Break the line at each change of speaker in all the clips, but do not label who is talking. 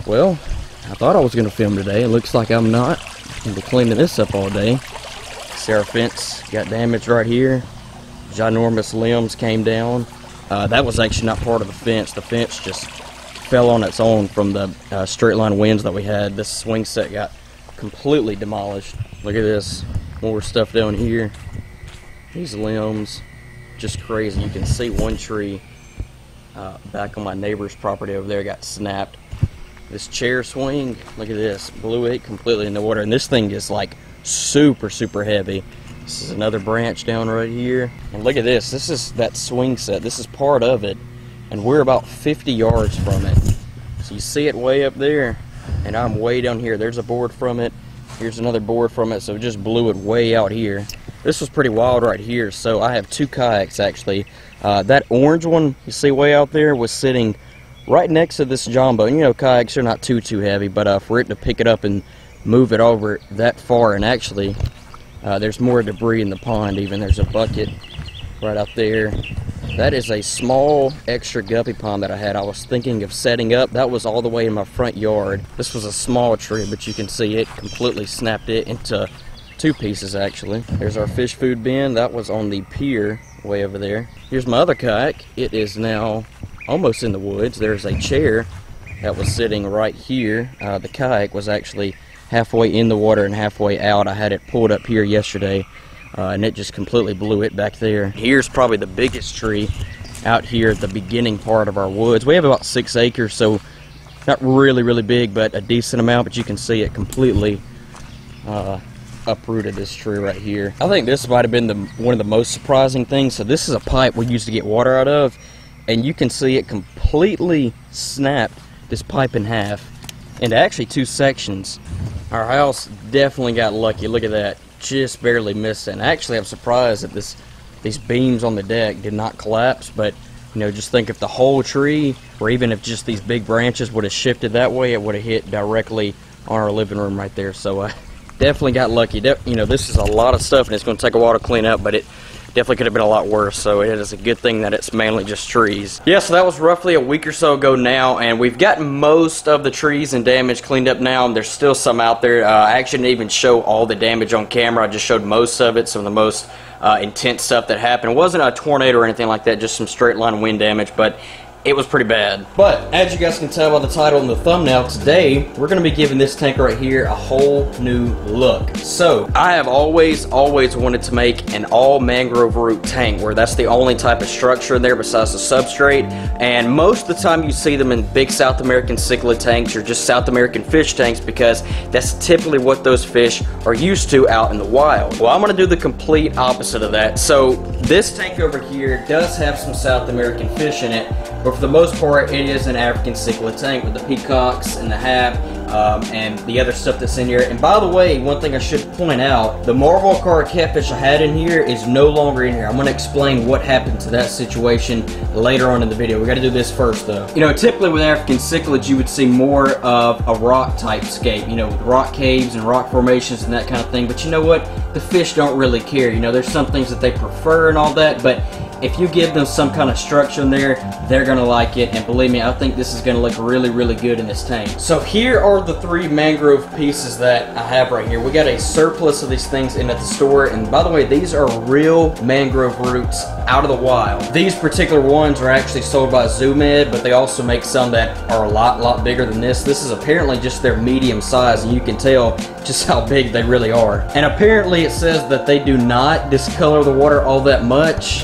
Well, I thought I was going to film today. It looks like I'm not. I'll be cleaning this up all day. See, our fence got damaged right here. Ginormous limbs came down. That was actually not part of the fence. The fence just fell on its own from the straight line winds that we had. This swing set got completely demolished. Look at this. More stuff down here. These limbs, just crazy. You can see one tree back on my neighbor's property over there got snapped. This chair swing, look at this, blew it completely in the water. And this thing is like super, super heavy. This is another branch down right here. And look at this. This is that swing set. This is part of it. And we're about 50 yards from it. So you see it way up there. And I'm way down here. There's a board from it. Here's another board from it. So it just blew it way out here. This was pretty wild right here. So I have two kayaks actually. That orange one you see way out there was sitting right next to this jumbo. And you know, kayaks are not too heavy. But for it to pick it up and move it over that far, and actually there's more debris in the pond even. There's a bucket right out there. That is a small extra guppy pond that I had. I was thinking of setting up. That was all the way in my front yard. This was a small tree, but you can see it completely snapped it into two pieces actually. There's our fish food bin. That was on the pier way over there. Here's my other kayak. It is now almost in the woods. There's a chair that was sitting right here. The kayak was actually halfway in the water and halfway out. I had it pulled up here yesterday and it just completely blew it back there. Here's probably the biggest tree out here at the beginning part of our woods. We have about 6 acres, so not really big, but a decent amount. But you can see it completely uprooted this tree right here. I think this might have been one of the most surprising things. So this is a pipe we used to get water out of, and you can see it completely snapped this pipe in half into actually 2 sections. Our house definitely got lucky. Look at that, just barely missed it. Actually, I'm surprised that these beams on the deck did not collapse. But you know, just think if the whole tree, or even if just these big branches would have shifted that way, it would have hit directly on our living room right there. So definitely got lucky. You know, this is a lot of stuff, and it's going to take a while to clean up, but it definitely could have been a lot worse. So it is a good thing that it's mainly just trees. Yeah, so that was roughly a week or so ago now, and we've gotten most of the trees and damage cleaned up now. There's still some out there. I actually didn't even show all the damage on camera. I just showed most of it, some of the most intense stuff that happened. It wasn't a tornado or anything like that, just some straight line wind damage, but it was pretty bad. But as you guys can tell by the title and the thumbnail, today we're going to be giving this tank right here a whole new look. So I have always wanted to make an all mangrove root tank, where that's the only type of structure in there besides the substrate. And most of the time you see them in big South American cichlid tanks or just South American fish tanks, because that's typically what those fish are used to out in the wild. Well, I'm going to do the complete opposite of that. So this tank over here does have some South American fish in it, but for the most part, it is an African cichlid tank with the peacocks and the hab and the other stuff that's in here. And by the way, one thing I should point out, the Marvel Car catfish I had in here is no longer in here. I'm going to explain what happened to that situation later on in the video. We got to do this first though. You know, typically with African cichlids, you would see more of a rock type scape, you know, with rock caves and rock formations and that kind of thing. But you know what? The fish don't really care. You know, there's some things that they prefer and all that, but if you give them some kind of structure in there, they're going to like it. And believe me, I think this is going to look really good in this tank. So here are the 3 mangrove pieces that I have right here. We got a surplus of these things in at the store. And by the way, these are real mangrove roots out of the wild. These particular ones are actually sold by ZooMed, but they also make some that are a lot bigger than this. This is apparently just their medium size, and you can tell just how big they really are. And apparently it says that they do not discolor the water all that much.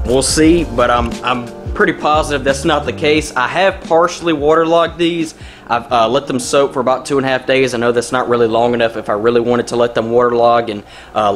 We'll see, but I'm pretty positive that's not the case. I have partially waterlogged these. I've let them soak for about 2.5 days. I know that's not really long enough if I really wanted to let them waterlog and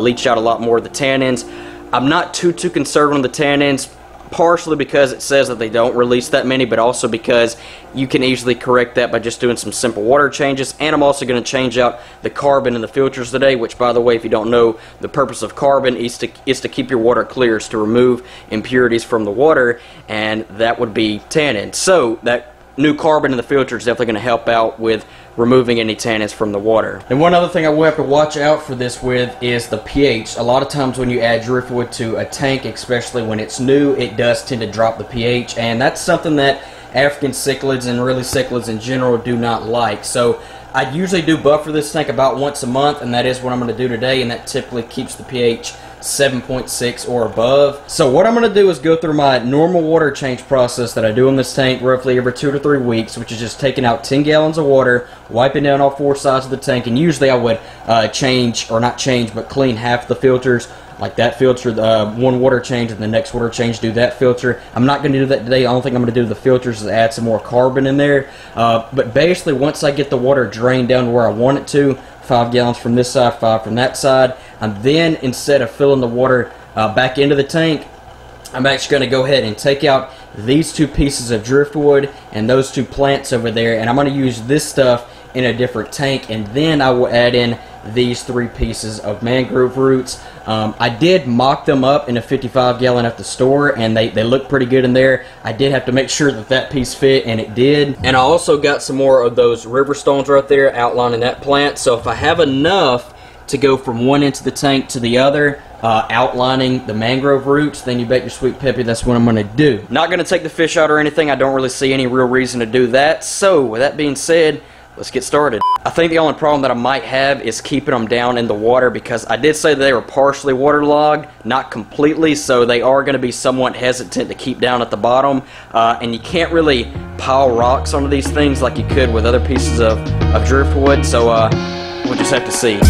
leach out a lot more of the tannins. I'm not too concerned on the tannins, partially because it says that they don't release that many, but also because you can easily correct that by just doing some simple water changes. And I'm also going to change out the carbon in the filters today, which, by the way, if you don't know, the purpose of carbon is to keep your water clear, is to remove impurities from the water, and that would be tannin. So that new carbon in the filter is definitely going to help out with removing any tannins from the water. And one other thing I will have to watch out for this with is the pH. A lot of times when you add driftwood to a tank, especially when it's new, it does tend to drop the pH, and that's something that African cichlids and really cichlids in general do not like. So I usually do buffer this tank about once a month, and that is what I'm going to do today, and that typically keeps the pH 7.6 or above. So what I'm going to do is go through my normal water change process that I do in this tank roughly every 2 to 3 weeks, which is just taking out 10 gallons of water, wiping down all 4 sides of the tank, and usually I would clean half the filters, like that filter, one water change, and the next water change, do that filter. I'm not going to do that today. The only thing I'm going to do the filters is add some more carbon in there. But basically, once I get the water drained down to where I want it to, 5 gallons from this side, 5 from that side, and then instead of filling the water back into the tank, I'm actually going to go ahead and take out these 2 pieces of driftwood and those 2 plants over there, and I'm going to use this stuff in a different tank, and then I will add in these 3 pieces of mangrove roots. I did mock them up in a 55 gallon at the store, and they look pretty good in there. I did have to make sure that that piece fit, and it did. And I also got some more of those river stones right there outlining that plant. So if I have enough to go from one end of the tank to the other, outlining the mangrove roots, then you bet your sweet peppy that's what I'm going to do. Not going to take the fish out or anything. I don't really see any real reason to do that. So with that being said, let's get started. I think the only problem that I might have is keeping them down in the water, because I did say that they were partially waterlogged, not completely, so they are going to be somewhat hesitant to keep down at the bottom. And you can't really pile rocks onto these things like you could with other pieces of driftwood, so we'll just have to see.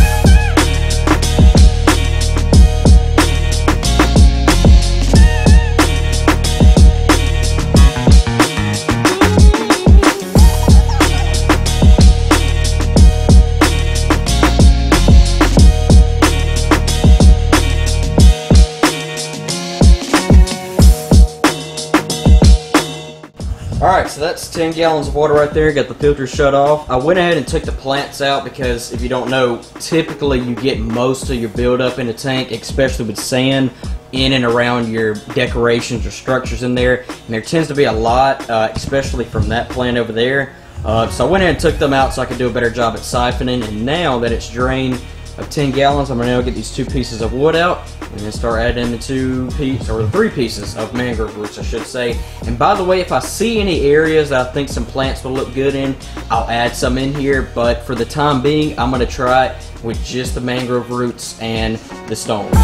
Alright, so that's 10 gallons of water right there. Got the filter shut off. I went ahead and took the plants out because, if you don't know, typically you get most of your buildup in a tank, especially with sand, in and around your decorations or structures in there. And there tends to be a lot, especially from that plant over there. So I went ahead and took them out so I could do a better job at siphoning. And now that it's drained of 10 gallons, I'm going to now get these 2 pieces of wood out and then start adding the 3 pieces of mangrove roots, I should say. And by the way, if I see any areas that I think some plants will look good in, I'll add some in here, but for the time being, I'm going to try it with just the mangrove roots and the stones.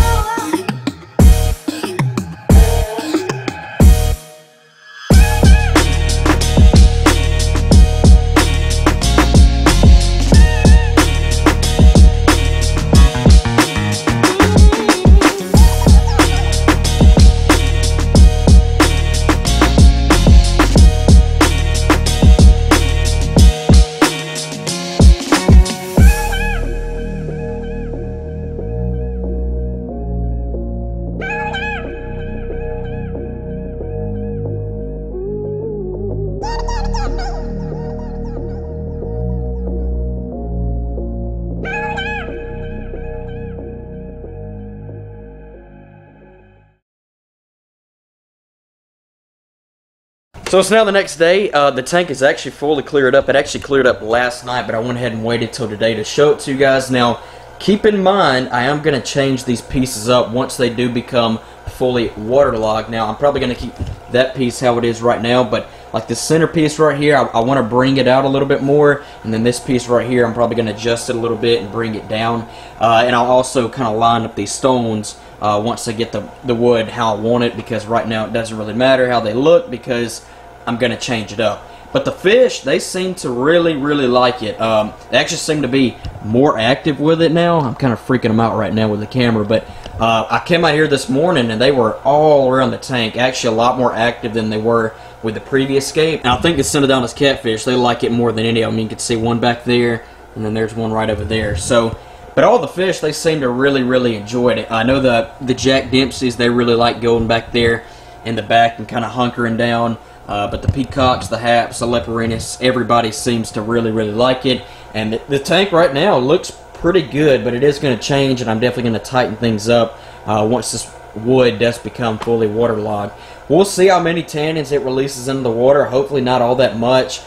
So it's now the next day. The tank is actually fully cleared up. It actually cleared up last night, but I went ahead and waited till today to show it to you guys. Now, keep in mind, I am going to change these pieces up once they do become fully waterlogged. Now, I'm probably going to keep that piece how it is right now, but like the center piece right here, I want to bring it out a little bit more, and then this piece right here, I'm probably going to adjust it a little bit and bring it down. And I'll also kind of line up these stones once I get the wood how I want it, because right now it doesn't really matter how they look because I'm going to change it up. But the fish, they seem to really, really like it. They actually seem to be more active with it now. I'm kind of freaking them out right now with the camera, but I came out here this morning and they were all around the tank, actually a lot more active than they were with the previous scape. And I think the Synodontis catfish, they like it more than any of them. You can see one back there, and then there's one right over there. So, but all the fish, they seem to really, really enjoy it. I know the Jack Dempseys, they really like going back there in the back and kind of hunkering down. But the peacocks, the haps, the leporinis, everybody seems to really, really like it. And the tank right now looks pretty good, but it is going to change, and I'm definitely going to tighten things up once this wood does become fully waterlogged. We'll see how many tannins it releases into the water. Hopefully not all that much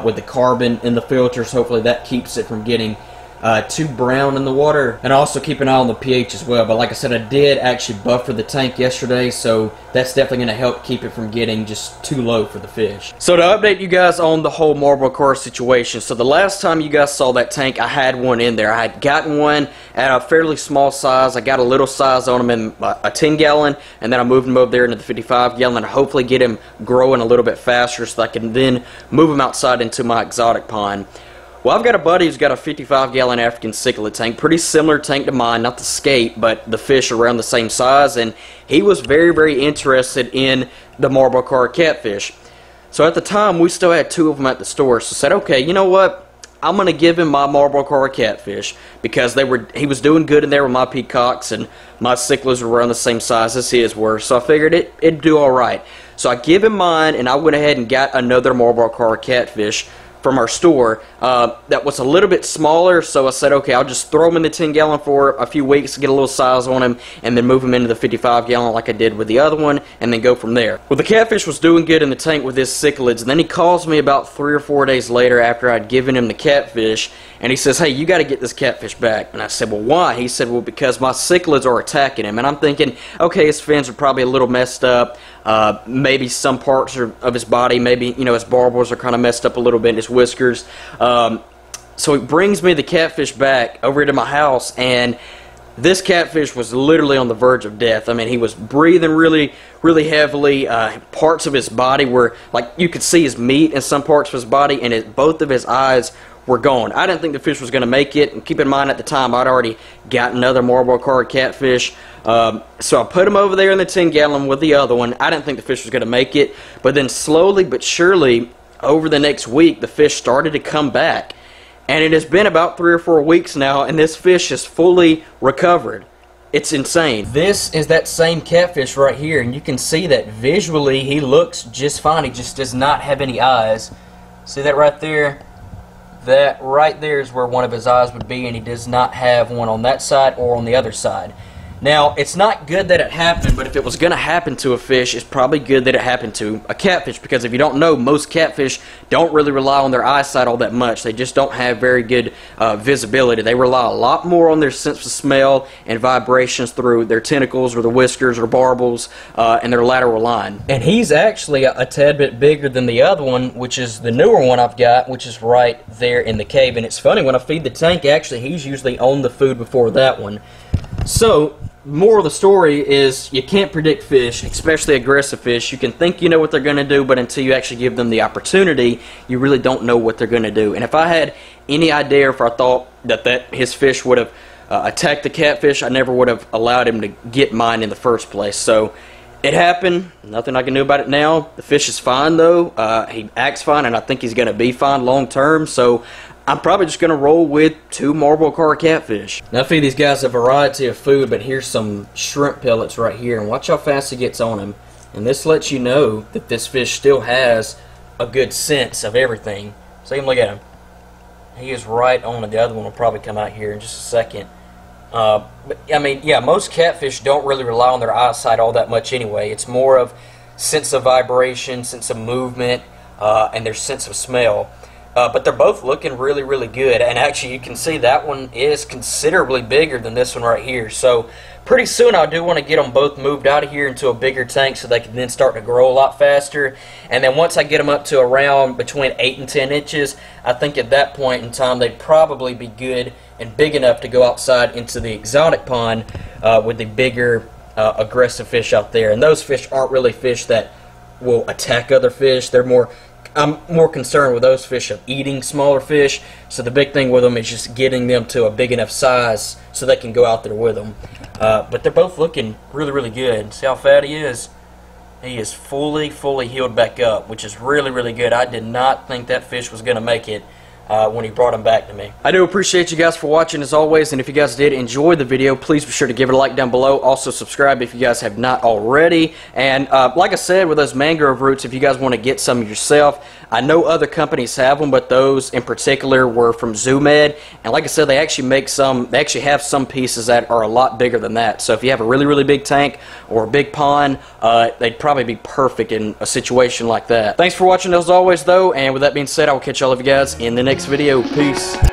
with the carbon in the filters. Hopefully that keeps it from getting too brown in the water, and also keep an eye on the pH as well. But like I said, I did actually buffer the tank yesterday, so that's definitely going to help keep it from getting just too low for the fish. So to update you guys on the whole marble car situation, so the last time you guys saw that tank, I had one in there. I had gotten one at a fairly small size. I got a little size on him in a 10-gallon, and then I moved him over there into the 55-gallon and hopefully get him growing a little bit faster so I can then move him outside into my exotic pond. Well, I've got a buddy who's got a 55-gallon African cichlid tank, pretty similar tank to mine, not the skate, but the fish around the same size, and he was very, very interested in the marble car catfish. So at the time, we still had 2 of them at the store, so I said, okay, you know what? I'm going to give him my marble car catfish because he was doing good in there with my peacocks, and my cichlids were around the same size as his were, so I figured it'd do all right. So I give him mine, and I went ahead and got another marble car catfish from our store that was a little bit smaller, so I said, okay, I'll just throw him in the 10-gallon for a few weeks to get a little size on him, and then move him into the 55-gallon like I did with the other one, and then go from there. Well, the catfish was doing good in the tank with his cichlids, and then he calls me about 3 or 4 days later after I'd given him the catfish, and he says, hey, you got to get this catfish back. And I said, well, why? He said, well, because my cichlids are attacking him. And I'm thinking, okay, his fins are probably a little messed up. Maybe some parts of his body, maybe, you know, his barbels are kind of messed up a little bit, his whiskers. So he brings me the catfish back over to my house, and this catfish was literally on the verge of death. I mean, he was breathing really, really heavily. Parts of his body were, like, you could see his meat in some parts of his body, and both of his eyes were gone. I didn't think the fish was going to make it, and keep in mind at the time I'd already got another marble car catfish. So I put him over there in the 10-gallon with the other one. I didn't think the fish was going to make it, but then slowly but surely over the next week the fish started to come back, and it has been about 3 or 4 weeks now, and this fish is fully recovered. It's insane. This is that same catfish right here, and you can see that visually he looks just fine. He just does not have any eyes. See that right there? That right there is where one of his eyes would be, and he does not have one on that side or on the other side. Now, it's not good that it happened, but if it was going to happen to a fish, it's probably good that it happened to a catfish, because if you don't know, most catfish don't really rely on their eyesight all that much. They just don't have very good visibility. They rely a lot more on their sense of smell and vibrations through their tentacles or the whiskers or barbels and their lateral line. And he's actually a tad bit bigger than the other one, which is the newer one I've got, which is right there in the cave. And it's funny, when I feed the tank, actually, he's usually on the food before that one. So, moral of the story is you can't predict fish, especially aggressive fish. You can think you know what they're going to do, but until you actually give them the opportunity, you really don't know what they're going to do. And if I had any idea, if I thought that his fish would have attacked the catfish, I never would have allowed him to get mine in the first place. So it happened. Nothing I can do about it now. The fish is fine, though. He acts fine, and I think he's going to be fine long term. So I'm probably just going to roll with 2 marble car catfish. Now, I feed these guys a variety of food, but here's some shrimp pellets right here, and watch how fast he gets on them. And this lets you know that this fish still has a good sense of everything. So you can look at him. He is right on it. The other one will probably come out here in just a second. But I mean, yeah, most catfish don't really rely on their eyesight all that much anyway. It's more of sense of vibration, sense of movement, and their sense of smell. But they're both looking really, really good. And actually, you can see that one is considerably bigger than this one right here. So pretty soon I do want to get them both moved out of here into a bigger tank so they can then start to grow a lot faster. And then once I get them up to around between 8 and 10 inches, I think at that point in time they'd probably be good and big enough to go outside into the exotic pond with the bigger aggressive fish out there. And those fish aren't really fish that will attack other fish. I'm more concerned with those fish of eating smaller fish, so the big thing with them is just getting them to a big enough size so they can go out there with them. But they're both looking really, really good. See how fat he is? He is fully healed back up, which is really, really good. I did not think that fish was going to make it when he brought him back to me. I do appreciate you guys for watching as always, and if you guys did enjoy the video, please be sure to give it a like down below. Also subscribe if you guys have not already. And like I said, with those mangrove roots, if you guys want to get some yourself, I know other companies have them, but those in particular were from ZooMed, and like I said, they actually have some pieces that are a lot bigger than that. So if you have a really, really big tank or a big pond, they'd probably be perfect in a situation like that. Thanks for watching as always though, and with that being said, I will catch all of you guys in the next video. Peace.